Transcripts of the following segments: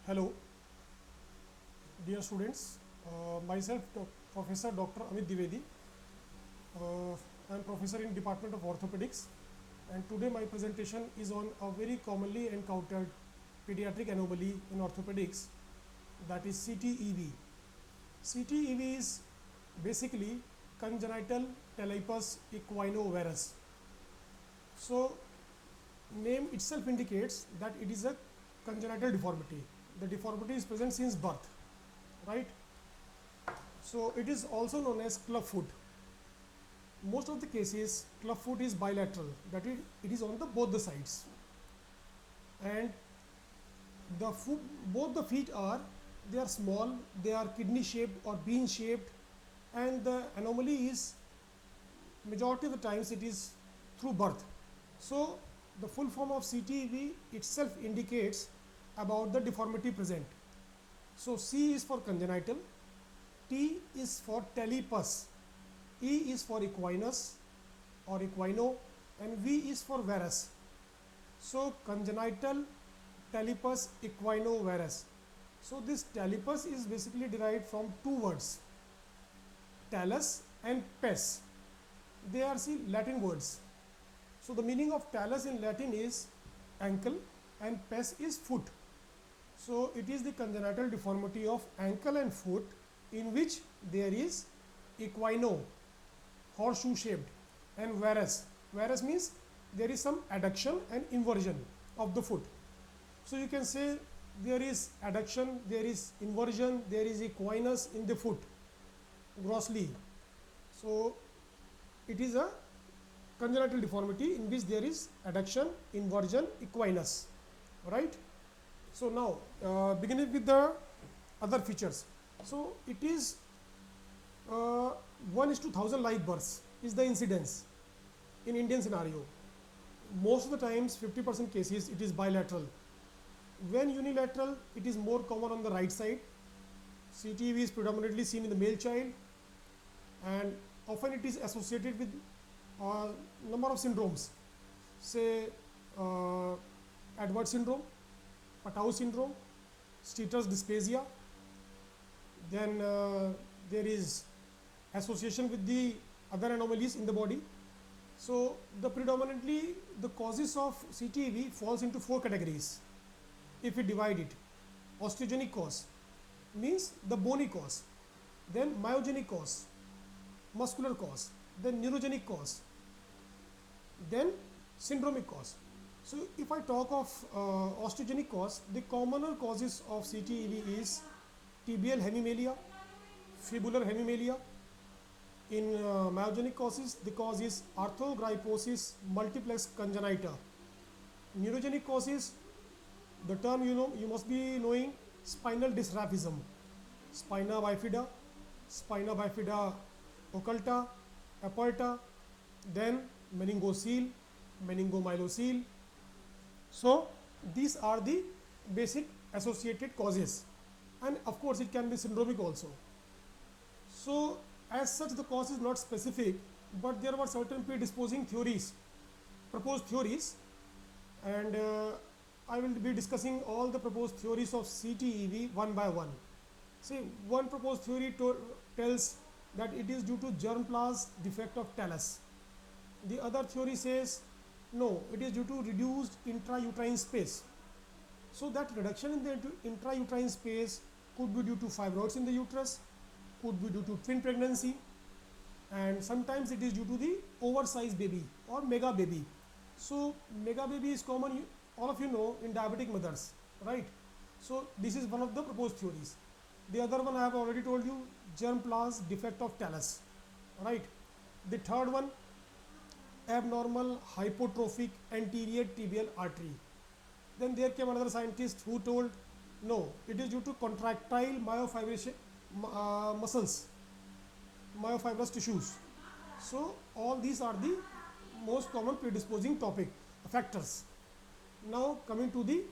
Hello, dear students. Myself, Professor Dr. Amit Dwivedi. I am professor in Department of Orthopaedics, and today my presentation is on a very commonly encountered pediatric anomaly in orthopedics, that is CTEV. CTEV is basically congenital talipes equinovarus. So, name itself indicates that it is a congenital deformity. The deformity is present since birth, right? So it is also known as club foot. Most of the cases, club foot is bilateral, that is, it is on the both the sides, and the foot, both the feet they are small, they are kidney shaped or bean shaped, and the anomaly is majority of the times it is through birth. So the full form of CTEV itself indicates about the deformity present. So C is for congenital, T is for talipes, E is for equinus or equino, and V is for varus. So congenital talipes equinovarus. So this talipes is basically derived from two words, talus and pes. They are Latin words. So the meaning of talus in Latin is ankle and pes is foot. So it is the congenital deformity of ankle and foot in which there is equino, horseshoe shaped, and varus. Varus means there is some adduction and inversion of the foot. So you can say there is adduction, there is inversion, there is equinus in the foot grossly. So it is a congenital deformity in which there is adduction, inversion, equinus, right? So now beginning with the other features. So it is 1 is to 1000 live births is the incidence in Indian scenario. Most of the times 50% cases it is bilateral. When unilateral, it is more common on the right side. CTEV is predominantly seen in the male child, and often it is associated with number of syndromes, say Edwards syndrome, Patau syndrome, Streeter's dysplasia. Then there is association with the other anomalies in the body. So the predominantly the causes of CTEV falls into 4 categories. If we divide it, osteogenic cause means the bony cause, then myogenic cause, muscular cause, then neurogenic cause, then syndromic cause. So if I talk of osteogenic cause, the commoner causes of CTEV is tibial hemimelia, fibular hemimelia. In myogenic causes, the cause is arthrogryposis multiplex congenita. Neurogenic causes, the term you must be knowing, spinal dysraphism, spina bifida occulta, aperta, then meningocele, meningomyelosine. So these are the basic associated causes, and of course it can be syndromic also. So as such the cause is not specific, but there were certain predisposing theories, proposed theories, and I will be discussing all the proposed theories of CTEV one by one. See, one proposed theory tells that it is due to germplasm defect of talus. The other theory says no, it is due to reduced intrauterine space. So that reduction in the intrauterine space could be due to fibroids in the uterus, could be due to twin pregnancy, and sometimes it is due to the oversized baby or mega baby. So mega baby is common, all of you know, in diabetic mothers, right? So this is one of the proposed theories. The other one I have already told you, germplasm defect of talus, right? The third one, abnormal hypotrophic anterior tibial artery. Then there came another scientist who told no, it is due to contractile myofibrous muscles, myofibrous tissues. So all these are the most common predisposing factors. Now coming to the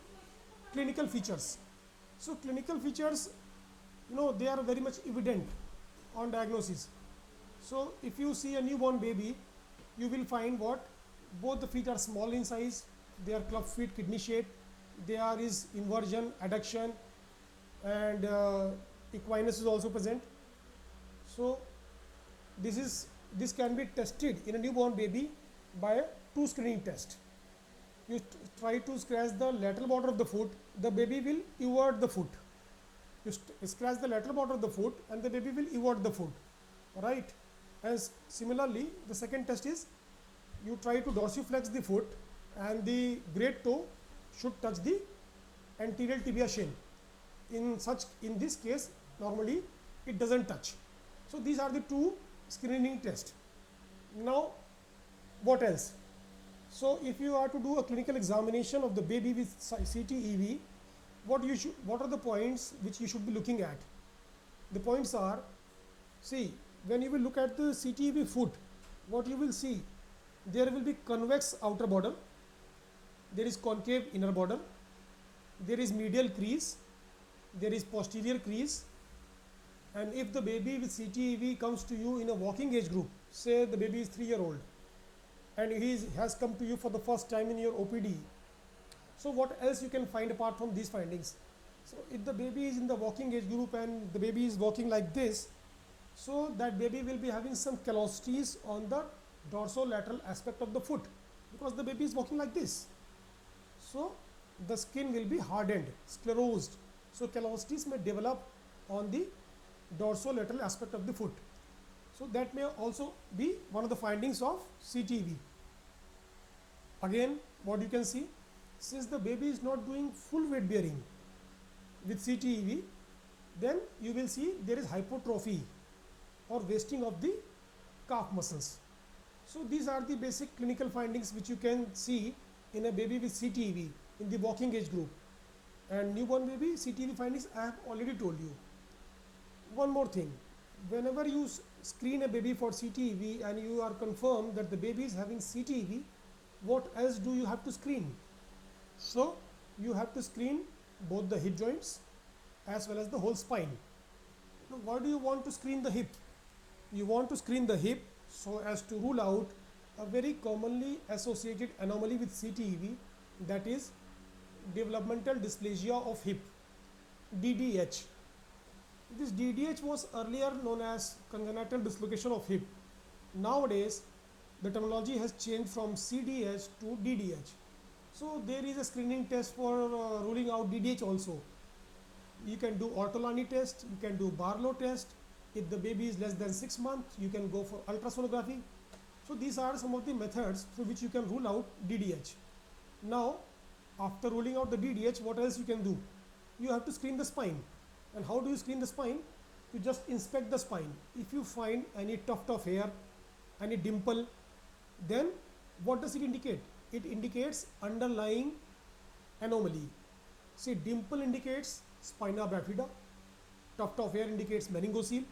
clinical features. So clinical features, they are very much evident on diagnosis. So if you see a newborn baby, you will find what? Both the feet are small in size, they are club feet, kidney shaped, there is inversion, adduction, and Equinus is also present. So this can be tested in a newborn baby by a two screening test. You try to scratch the lateral border of the foot, the baby will evert the foot. You scratch the lateral border of the foot and the baby will evert the foot, right? And similarly, the second test is you try to dorsiflex the foot and the great toe should touch the anterior tibia shin. In this case, normally it doesn't touch. So these are the two screening tests. Now, what else? So if you are to do a clinical examination of the baby with CTEV, what are the points which you should be looking at? The points are, see, when you will look at the CTEV foot, what you will see, there will be convex outer border, there is concave inner border, there is medial crease, there is posterior crease, and if the baby with CTEV comes to you in a walking age group, say the baby is 3-year-old and he has come to you for the first time in your OPD, so what else you can find apart from these findings? So if the baby is in the walking age group and the baby is walking like this, so that baby will be having some callosities on the dorsolateral aspect of the foot because the baby is walking like this. So the skin will be hardened, sclerosed. So callosities may develop on the dorsolateral aspect of the foot. So that may also be one of the findings of CTEV. Again, what you can see, since the baby is not doing full weight bearing with CTEV, then you will see there is hypertrophy or wasting of the calf muscles. So these are the basic clinical findings which you can see in a baby with CTEV in the walking age group. And newborn baby CTEV findings I have already told you. One more thing, whenever you screen a baby for CTEV and you are confirmed that the baby is having CTEV, what else do you have to screen? So you have to screen both the hip joints as well as the whole spine. Now, why do you want to screen the hip? You want to screen the hip so as to rule out a very commonly associated anomaly with CTEV, that is Developmental Dysplasia of Hip, DDH. This DDH was earlier known as Congenital Dislocation of Hip. Nowadays, the terminology has changed from CDH to DDH. So there is a screening test for ruling out DDH also. You can do ortolani test, you can do Barlow test. If the baby is less than 6 months, you can go for ultrasonography. So these are some of the methods through which you can rule out DDH. Now, after ruling out the DDH, what else you can do? You have to screen the spine. And how do you screen the spine? You just inspect the spine. If you find any tuft of hair, any dimple, then what does it indicate? It indicates underlying anomaly. See, dimple indicates spina bifida, tuft of hair indicates meningocele,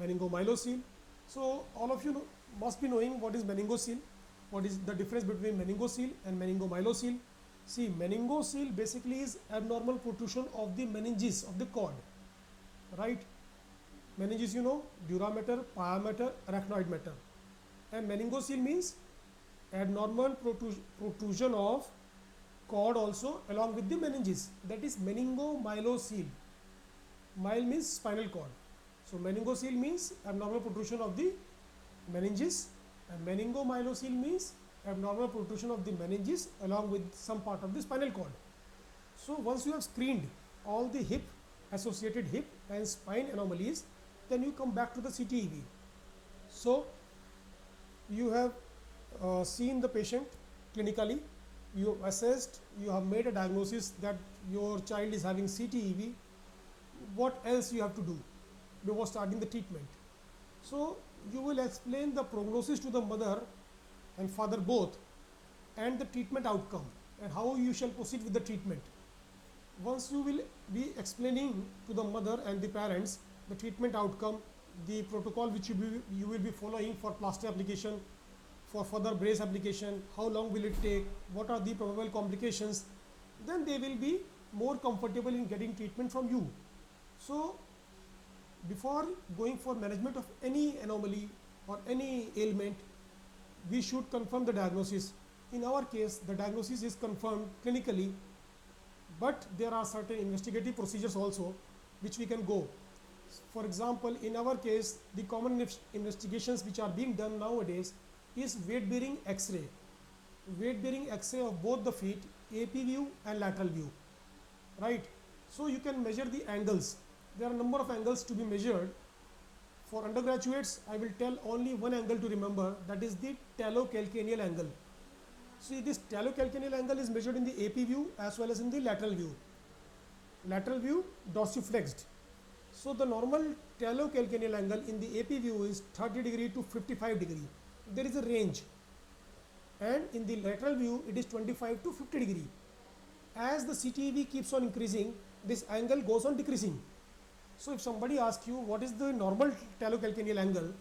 meningomyelosine. So all of you must be knowing what is meningocele, what is the difference between meningocele and meningomyelosine. See, meningocele basically is abnormal protrusion of the meninges of the cord, right? Meninges, you know, dura mater, pia mater, arachnoid mater. And meningocele means abnormal protrusion of cord also along with the meninges, that is meningomyelosine. Myel means spinal cord. So meningocele means abnormal protrusion of the meninges, and meningomyelosine means abnormal protrusion of the meninges along with some part of the spinal cord. So once you have screened all the hip, associated hip and spine anomalies, then you come back to the CTEV. So you have seen the patient clinically, you assessed, you have made a diagnosis that your child is having CTEV. What else you have to do before starting the treatment? So you will explain the prognosis to the mother and father both, and the treatment outcome and how you shall proceed with the treatment. Once you will be explaining to the mother and the parents the treatment outcome, the protocol which you will be following for plaster application, for further brace application, how long will it take, what are the probable complications, then they will be more comfortable in getting treatment from you. So before going for management of any anomaly or any ailment, we should confirm the diagnosis. In our case, the diagnosis is confirmed clinically, but there are certain investigative procedures also which we can go. For example, in our case, the common investigations which are being done nowadays is weight bearing X-ray. Weight bearing X-ray of both the feet, AP view and lateral view, right? So you can measure the angles. There are a number of angles to be measured. For undergraduates, I will tell only one angle to remember, that is the talocalcaneal angle. See, this talocalcaneal angle is measured in the AP view as well as in the lateral view. Lateral view dorsiflexed. So the normal talocalcaneal angle in the AP view is 30 degree to 55 degree. There is a range. And in the lateral view, it is 25 to 50 degree. As the CTEV keeps on increasing, this angle goes on decreasing. So if somebody asks you what is the normal talocalcaneal angle,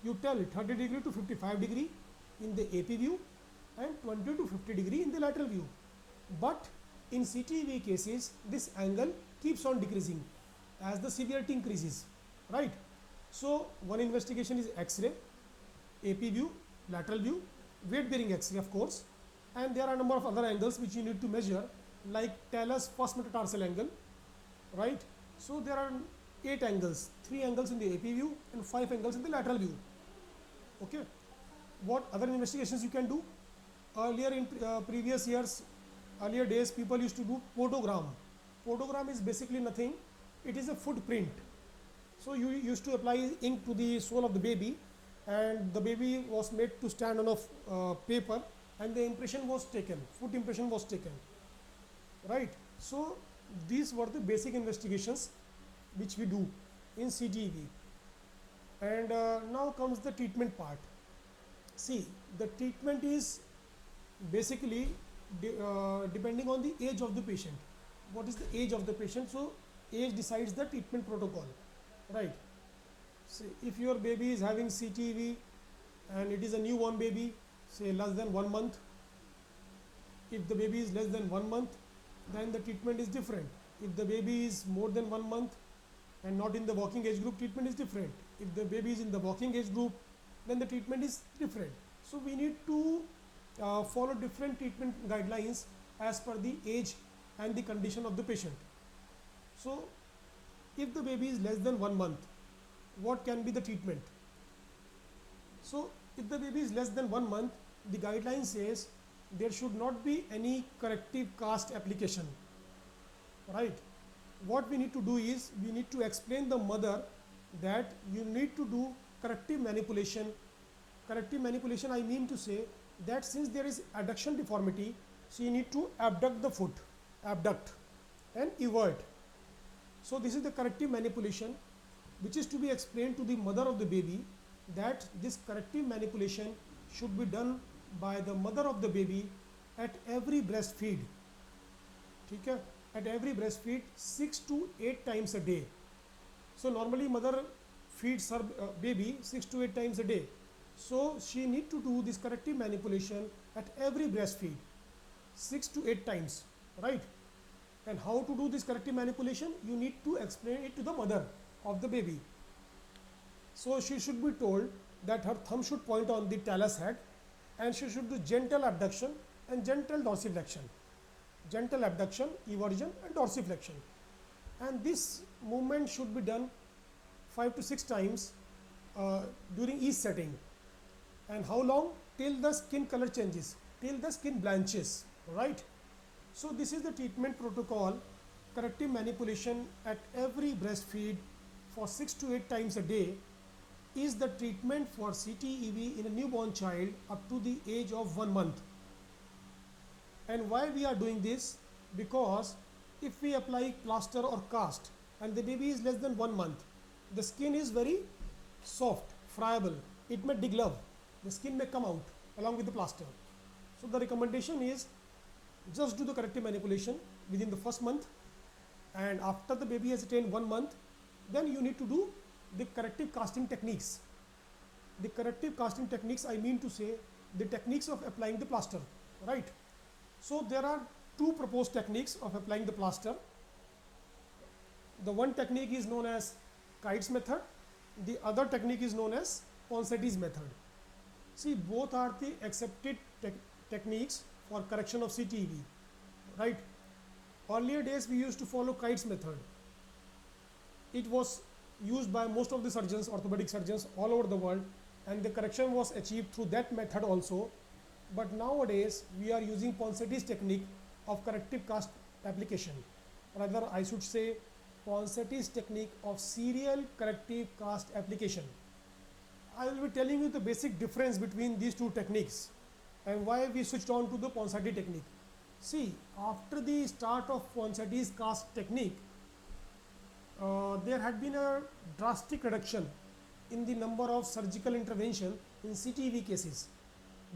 you tell 30 degree to 55 degree in the AP view and 20 to 50 degree in the lateral view. But in CTEV cases, this angle keeps on decreasing as the severity increases, right? So one investigation is X-ray, AP view, lateral view, weight bearing X-ray of course, and there are a number of other angles which you need to measure, like talus first metatarsal angle, right? So there are 8 angles, 3 angles in the AP view and 5 angles in the lateral view. Okay. What other investigations you can do? Earlier in previous years, earlier days, people used to do podogram. Podogram is basically nothing. It is a footprint. So you used to apply ink to the sole of the baby, and the baby was made to stand on a paper, and the impression was taken, foot impression was taken, right? So these were the basic investigations which we do in CTEV. And now comes the treatment part. See, the treatment is basically depending on the age of the patient. What is the age of the patient? So age decides the treatment protocol, right? See, if your baby is having CTEV and it is a newborn baby, say less than 1 month, if the baby is less than 1 month, then the treatment is different. If the baby is more than 1 month and not in the walking age group, treatment is different. If the baby is in the walking age group, then the treatment is different. So we need to follow different treatment guidelines as per the age and the condition of the patient. So if the baby is less than 1 month, what can be the treatment? So if the baby is less than 1 month, the guideline says there should not be any corrective cast application, right? What we need to do is we need to explain the mother that you need to do corrective manipulation. Corrective manipulation, I mean to say that since there is adduction deformity, so you need to abduct the foot, abduct and evert. So this is the corrective manipulation which is to be explained to the mother of the baby, that this corrective manipulation should be done by the mother of the baby at every breastfeed. Okay? At every breastfeed 6 to 8 times a day. So normally mother feeds her baby 6 to 8 times a day. So she need to do this corrective manipulation at every breastfeed 6 to 8 times, right? And how to do this corrective manipulation? You need to explain it to the mother of the baby. So she should be told that her thumb should point on the talus head, and she should do gentle abduction and gentle dorsiflexion. Gentle abduction, eversion and dorsiflexion. And this movement should be done 5 to 6 times during each setting. And how long? Till the skin color changes, till the skin blanches, right? So this is the treatment protocol. Corrective manipulation at every breastfeed for 6 to 8 times a day is the treatment for CTEV in a newborn child up to the age of 1 month. And why we are doing this? Because if we apply plaster or cast and the baby is less than 1 month, the skin is very soft, friable, it may deglove, the skin may come out along with the plaster. So the recommendation is just do the corrective manipulation within the first month, and after the baby has attained 1 month, then you need to do the corrective casting techniques. The corrective casting techniques, I mean to say the techniques of applying the plaster, right? So there are 2 proposed techniques of applying the plaster. The one technique is known as Kite's method, the other technique is known as Ponseti's method. See, both are the accepted techniques for correction of CTEV, right? Earlier days we used to follow Kite's method. it was used by most of the surgeons, orthopedic surgeons all over the world, and the correction was achieved through that method also. But nowadays we are using Ponseti's technique of corrective cast application. Rather, I should say Ponseti's technique of serial corrective cast application. I will be telling you the basic difference between these two techniques and why we switched on to the Ponseti technique. See, after the start of Ponseti's cast technique, there had been a drastic reduction in the number of surgical intervention in CTV cases,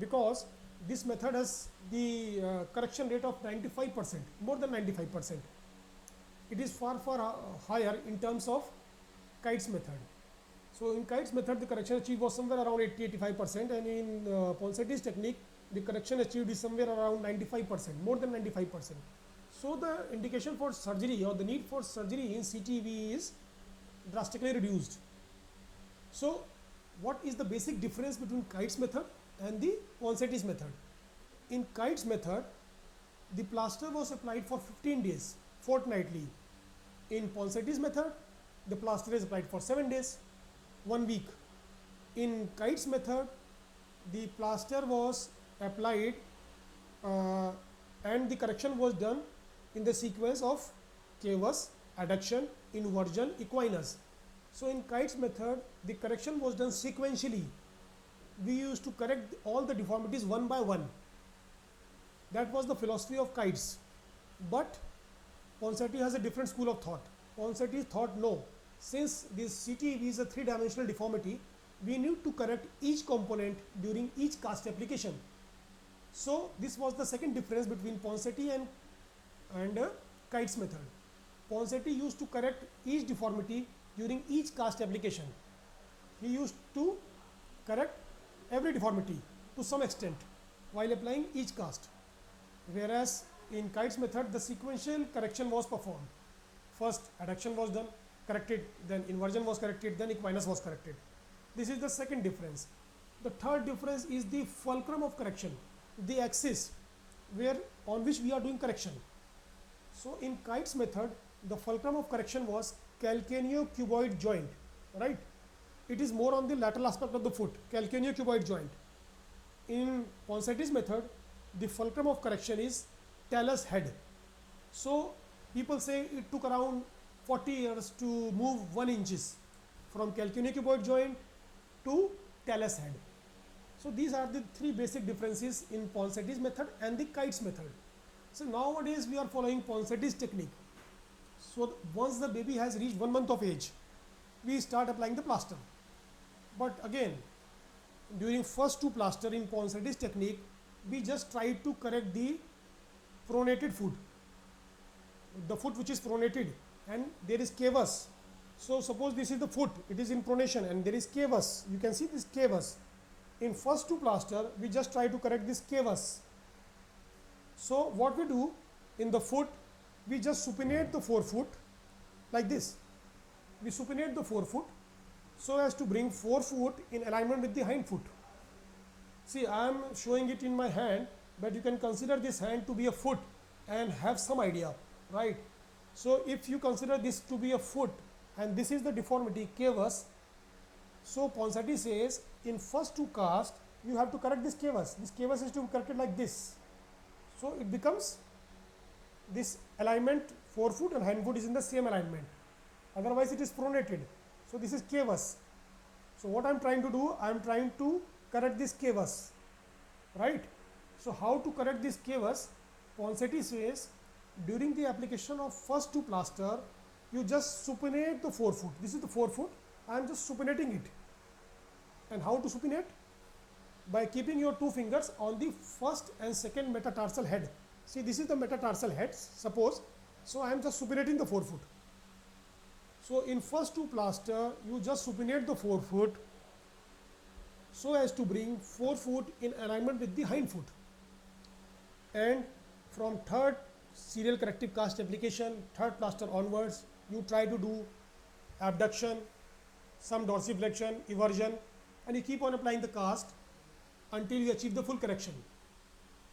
because this method has the correction rate of 95%, more than 95%. It is far higher in terms of Kite's method. So in Kite's method, the correction achieved was somewhere around 80-85%, and in Ponseti's technique, the correction achieved is somewhere around 95%, more than 95%. So the indication for surgery or the need for surgery in CTV is drastically reduced. So what is the basic difference between Kite's method and the Ponseti's method? In Kite's method, the plaster was applied for 15 days, fortnightly. In Ponseti's method, the plaster is applied for 7 days, 1 week. In Kite's method, the plaster was applied and the correction was done in the sequence of cavus, adduction, inversion, equinus. So in Kite's method, the correction was done sequentially. We used to correct all the deformities one by one. That was the philosophy of Kite's. But Ponseti has a different school of thought. Ponseti thought, no, since this CTV is a three-dimensional deformity, we need to correct each component during each cast application. So this was the second difference between Ponseti and Kite's method. Ponseti used to correct each deformity during each cast application. He used to correct every deformity to some extent while applying each cast. Whereas in Kite's method, the sequential correction was performed. First adduction was done, corrected, then inversion was corrected, then equinus was corrected. This is the second difference. The third difference is the fulcrum of correction, the axis on which we are doing correction. So in Kite's method, the fulcrum of correction was calcaneocuboid joint, right? It is more on the lateral aspect of the foot, calcaneocuboid joint. In Ponseti's method, the fulcrum of correction is talus head. So people say it took around 40 years to move 1 inches from calcaneocuboid joint to talus head. So these are the three basic differences in Ponseti's method and the Kite's method. So nowadays we are following Ponseti's technique. So once the baby has reached 1 month of age, we start applying the plaster. But again, during first 2 plaster in Ponseti's technique, we just try to correct the pronated foot, the foot which is pronated, and there is cavus. So suppose this is the foot, it is in pronation and there is cavus. You can see this cavus. In first 2 plaster, we just try to correct this cavus. So what we do in the foot, we just supinate the forefoot like this. We supinate the forefoot so as to bring forefoot in alignment with the hind foot. See, I am showing it in my hand, but you can consider this hand to be a foot and have some idea, right? So if you consider this to be a foot and this is the deformity cavus, so Ponseti says in first 2 cast you have to correct this cavus. This cavus is to be corrected like this. So it becomes this alignment, forefoot and hind foot is in the same alignment. Otherwise it is pronated. So this is cavus. So what I am trying to do, I am trying to correct this cavus, right? So how to correct this cavus? Ponseti says during the application of first 2 plaster, you just supinate the forefoot. This is the forefoot. I am just supinating it. And how to supinate? By keeping your 2 fingers on the first and second metatarsal head. See, this is the metatarsal head, suppose. So I am just supinating the forefoot. So in first 2 plaster, you just supinate the forefoot so as to bring forefoot in alignment with the hind foot. And from third serial corrective cast application, third plaster onwards, you try to do abduction, some dorsiflexion, eversion, and you keep on applying the cast until you achieve the full correction,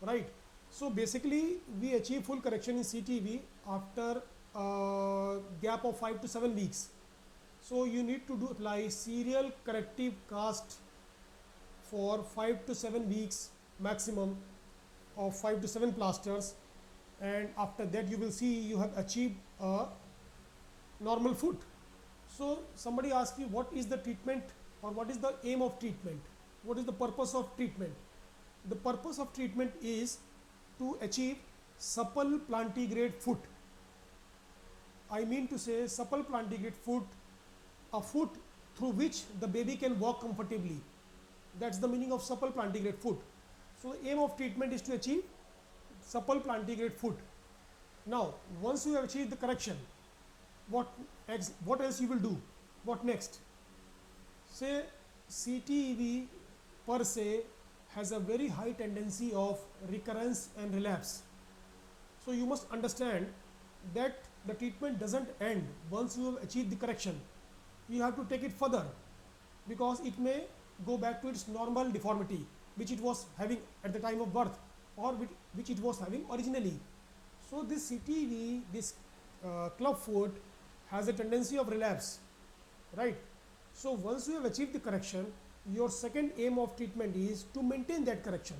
right? So basically we achieve full correction in CTV after a gap of 5 to 7 weeks. So you need to apply serial corrective cast for 5 to 7 weeks maximum of 5 to 7 plasters, and after that you will see you have achieved a normal foot. So somebody asks you what is the treatment or what is the aim of treatment, what is the purpose of treatment. The purpose of treatment is to achieve supple plantigrade foot. I mean to say supple plantigrade foot, a foot through which the baby can walk comfortably. That's the meaning of supple plantigrade foot. So the aim of treatment is to achieve supple plantigrade foot. Now once you have achieved the correction, what else you will do? What next? Say CTEV per se has a very high tendency of recurrence and relapse. So you must understand that the treatment doesn't end once you have achieved the correction. You have to take it further, because it may go back to its normal deformity which it was having at the time of birth, or which it was having originally. So this CTEV, this club foot has a tendency of relapse, right? So once you have achieved the correction, your second aim of treatment is to maintain that correction.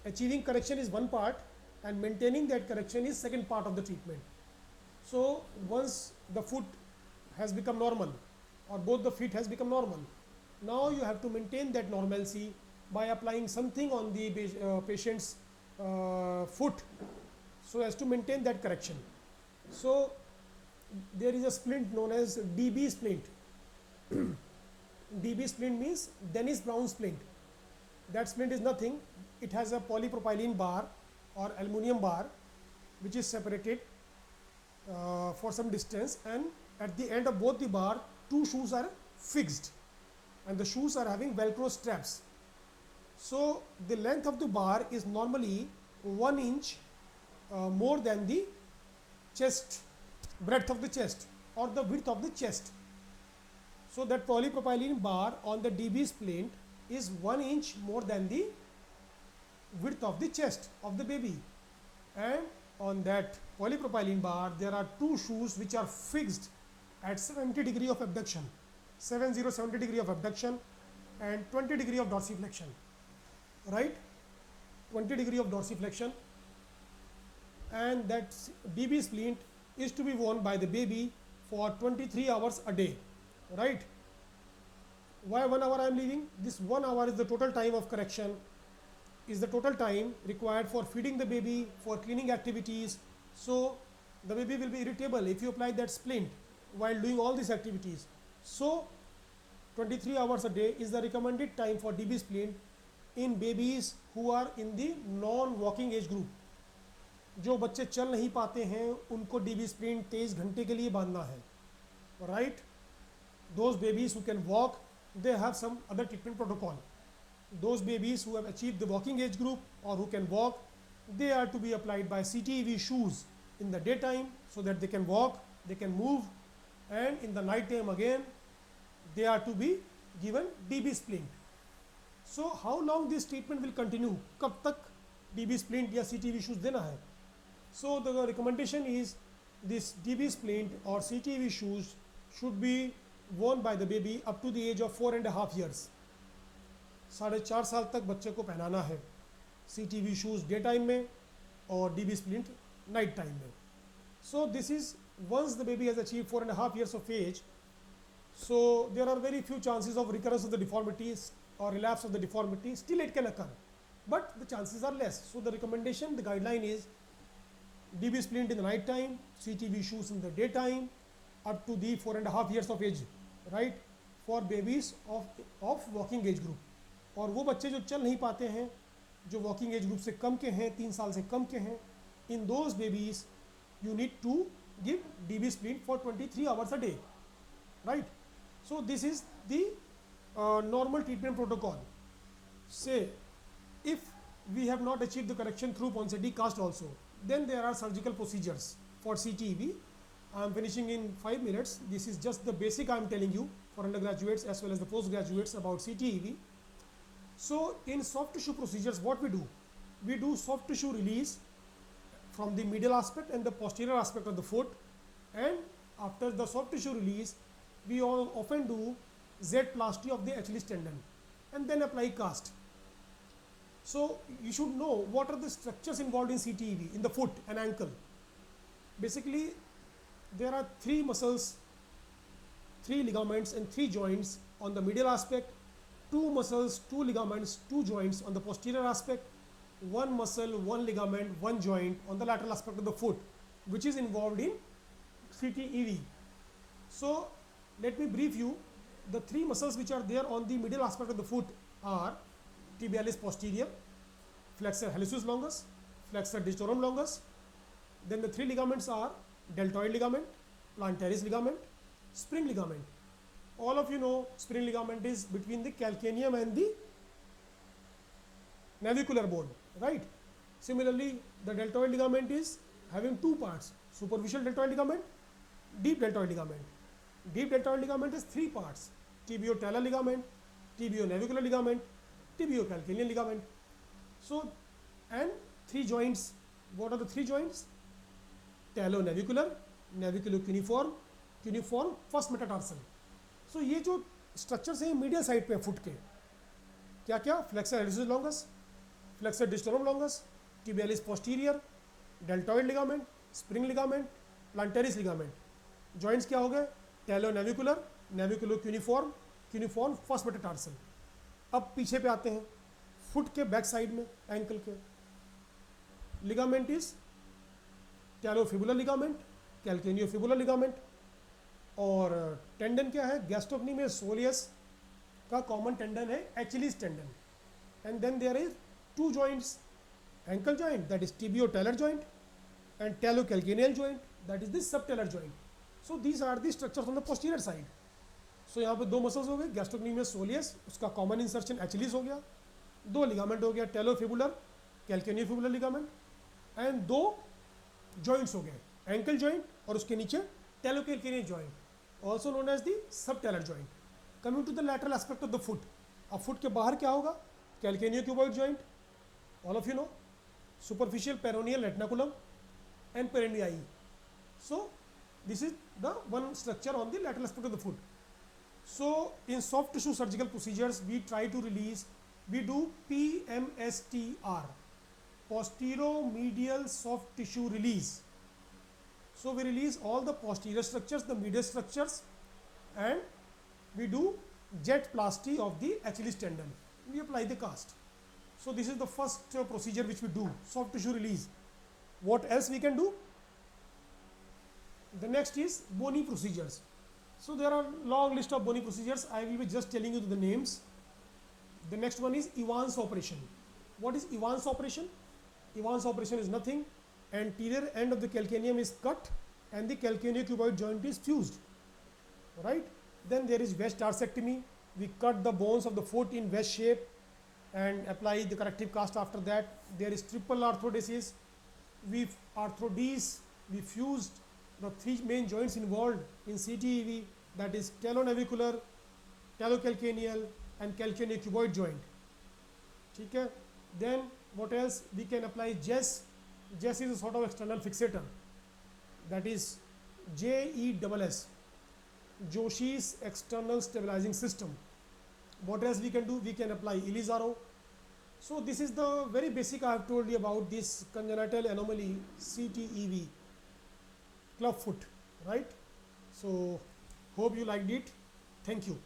Achieving correction is one part and maintaining that correction is second part of the treatment. So once the foot has become normal, or both the feet has become normal, now you have to maintain that normalcy by applying something on the patient's foot so as to maintain that correction. So there is a splint known as DB splint. DB splint means Dennis Brown splint. That splint is nothing. It has a polypropylene bar or aluminum bar which is separated for some distance, and at the end of both the bar, two shoes are fixed, and the shoes are having velcro straps. So the length of the bar is normally 1 inch more than the chest, breadth of the chest or the width of the chest. So that polypropylene bar on the DB splint is 1 inch more than the width of the chest of the baby, and on that polypropylene bar there are two shoes which are fixed at 70 degree of abduction, 70 degree of abduction and 20 degree of dorsiflexion, right? 20 degree of dorsiflexion, and that DB splint is to be worn by the baby for 23 hours a day, right? Why 1 hour I am leaving? This 1 hour is the total time of correction, is the total time required for feeding the baby, for cleaning activities. So the baby will be irritable if you apply that splint while doing all these activities. So 23 hours a day is the recommended time for DB splint in babies who are in the non-walking age group. जो बच्चे चल नहीं पाते हैं उनको DB splint 23 घंटे के लिए बांधना है, right? Those babies who can walk, they have some other treatment protocol. Those babies who have achieved the walking age group or who can walk, they are to be applied by CTEV shoes in the daytime so that they can walk, they can move, and in the night time again they are to be given DB splint. So how long this treatment will continue? कब तक DB splint या CTEV shoes देना है? So the recommendation is this DB splint or CTEV shoes should be worn by the baby up to the age of 4.5 years. 4.5 साल तक बच्चे को पहनाना है CTEV shoes डे टाइम में और DB splint नाइट टाइम में. So this is once the baby has achieved 4.5 years of age, so there are very few chances of recurrence of the deformities or relapse of the deformity. Still it can occur, but the chances are less. So the recommendation, the guideline is DB splint in the night time, CTEV shoes in the daytime up to the 4.5 years of age, right, for babies of walking age group. और वो बच्चे जो चल नहीं पाते हैं, जो walking age group से कम के हैं, 3 साल से कम के हैं, in those babies you need to give DB splint for 23 hours a day, right? So this is the normal treatment protocol. Say if we have not achieved the correction through Ponseti cast also, then there are surgical procedures for CTEV. I am finishing in 5 minutes. This is just the basic I am telling you for undergraduates as well as the postgraduates about CTEV. So in soft tissue procedures, what we do? We do soft tissue release from the medial aspect and the posterior aspect of the foot, and after the soft tissue release we all often do Z-plasty of the Achilles tendon and then apply cast. So you should know what are the structures involved in CTEV in the foot and ankle. Basically, there are 3 muscles, 3 ligaments and 3 joints on the medial aspect, 2 muscles, 2 ligaments, 2 joints on the posterior aspect, 1 muscle, 1 ligament, 1 joint on the lateral aspect of the foot, which is involved in CTEV. So let me brief you. The 3 muscles which are there on the medial aspect of the foot are tibialis posterior, flexor hallucis longus, flexor digitorum longus. Then the 3 ligaments are deltoid ligament, plantaris ligament, spring ligament. All of you know spring ligament is between the calcaneum and the navicular bone, right? Similarly, the deltoid ligament is having 2 parts, superficial deltoid ligament, deep deltoid ligament. Deep deltoid ligament is 3 parts, tibio-talar ligament, tibio-navicular ligament, tibio-calcaneal ligament. So, and 3 joints. What are the 3 joints? Talo-navicular, naviculo-cuneiform, cuneiform first metatarsal. So ये जो structures हैं medial side पे foot के क्या क्या, flexor hallucis longus, flexor digitorum longus, tibialis posterior, deltoid ligament, spring ligament, plantaris ligament. Joints क्या हो गए? Talonavicular, naviculocuneiform, cuneiform first metatarsal. अब पीछे पे आते हैं फुट के बैक साइड में एंकल के. Ligament is talofibular ligament, calcaneofibular ligament. और टेंडन क्या है? गैस्ट्रोक्नीमियस सोलियस का कॉमन टेंडन है Achilles tendon. And then there is 2 joints, ankle joint that is tibio-talar joint and talo-calcaneal joint that is the subtalar joint. So these are the structures on the posterior side. So यहाँ पे 2 muscles हो गए, gastrocnemius soleus उसका common insertion Achilles हो गया, 2 ligament हो गया talofibular, calcaneofibular ligament and 2 joints हो गए, ankle joint और उसके नीचे talo-calcaneal joint also known as the subtalar joint. Coming to the lateral aspect of the foot. अब foot के बाहर क्या होगा? Calcaneocuboid joint, all of you know, superficial peroneal retinaculum and peroneal. So this is the one structure on the lateral aspect of the foot. So in soft tissue surgical procedures we try to release, we do PMSTR, posteromedial soft tissue release. So we release all the posterior structures, the medial structures, and we do jet plasty of the Achilles tendon. We apply the cast. So this is the first procedure which we do, soft tissue release. What else we can do? The next is bony procedures. So there are long list of bony procedures. I will be just telling you the names. The next one is Evans operation. What is Evans operation? Evans operation is nothing. Anterior end of the calcaneum is cut and the calcaneocuboid joint is fused. Right? Then there is wedge tarsectomy. We cut the bones of the foot in wedge shape and apply the corrective cast after that. There is triple arthrodesis. We fused the 3 main joints involved in CTEV, that is talonavicular, talocalcaneal and calcaneocuboid joint. Okay? Then what else? We can apply JES. JES is a sort of external fixator, that is JESS, Joshi's external stabilizing system. What else we can do? We can apply Ilizaro. So this is the very basic I have told you about this congenital anomaly CTEV, club foot, right? So hope you liked it. Thank you.